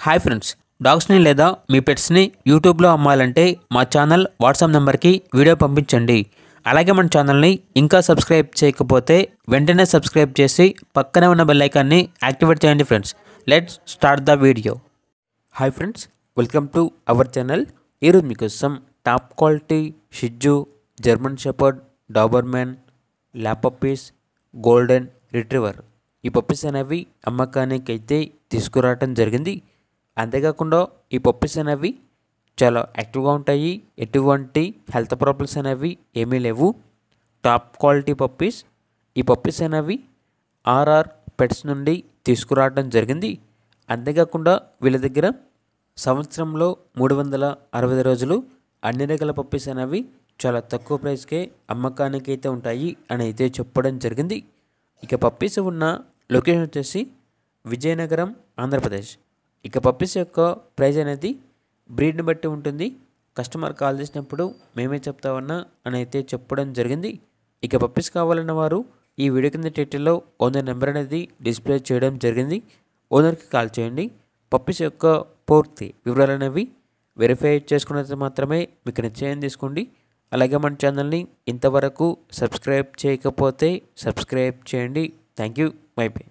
Hi friends, డాగ్స్ని లేదా మీ పెట్స్ని యూట్యూబ్లో అమ్మాలంటే మా ఛానల్ వాట్సాప్ నెంబర్కి వీడియో పంపించండి. అలాగే మన ఛానల్ని ఇంకా సబ్స్క్రైబ్ చేయకపోతే వెంటనే సబ్స్క్రైబ్ చేసి పక్కనే ఉన్న బెల్ ఐకాన్ని యాక్టివేట్ చేయండి friends. Let's start the video. Hi friends, welcome to our channel. ఈరోజు మీకోసం top quality Shih Tzu, German shepherd, Doberman, lab puppies, golden retriever ఈ పప్పీస్ అనేవి అమ్మకానికి అయితే తీసుకురావటం జరిగింది. అంతేకాకుండా ఈ పప్పీస్ అనేవి చాలా యాక్టివ్గా ఉంటాయి. ఎటువంటి హెల్త్ ప్రాబ్లమ్స్ అనేవి ఏమీ లేవు. Top quality puppies. ఈ పప్పీస్ అనేవి ఆర్ఆర్ పెట్స్ నుండి తీసుకురావడం జరిగింది. అంతేకాకుండా వీళ్ళ దగ్గర సంవత్సరంలో 365 రోజులు అన్ని రకాల పప్పీస్ అనేవి చాలా తక్కువ ప్రైస్కే అమ్మకానికి అయితే ఉంటాయి అని అయితే చెప్పడం జరిగింది. ఇక పప్పీస్ ఉన్న లొకేషన్ వచ్చేసి విజయనగరం, ఆంధ్రప్రదేశ్. ఇక పప్పీస్ యొక్క ప్రైస్ అనేది బ్రీడ్ని బట్టి ఉంటుంది. కస్టమర్ కాల్ చేసినప్పుడు మేమే చెప్తామన్నా అని అయితే చెప్పడం జరిగింది. ఇక పప్పీస్ కావాలన్న వారు ఈ వీడియో కింద టైటిల్లో ఓనర్ నెంబర్ అనేది డిస్ప్లే చేయడం జరిగింది. ఓనర్కి కాల్ చేయండి. పప్పీస్ యొక్క పూర్తి వివరాలు అనేవి వెరిఫై చేసుకున్నది మాత్రమే మీకు నిశ్చయం తీసుకోండి. అలాగే మన ఛానల్ని ఇంతవరకు సబ్స్క్రైబ్ చేయకపోతే సబ్స్క్రైబ్ చేయండి. Thank you. By by.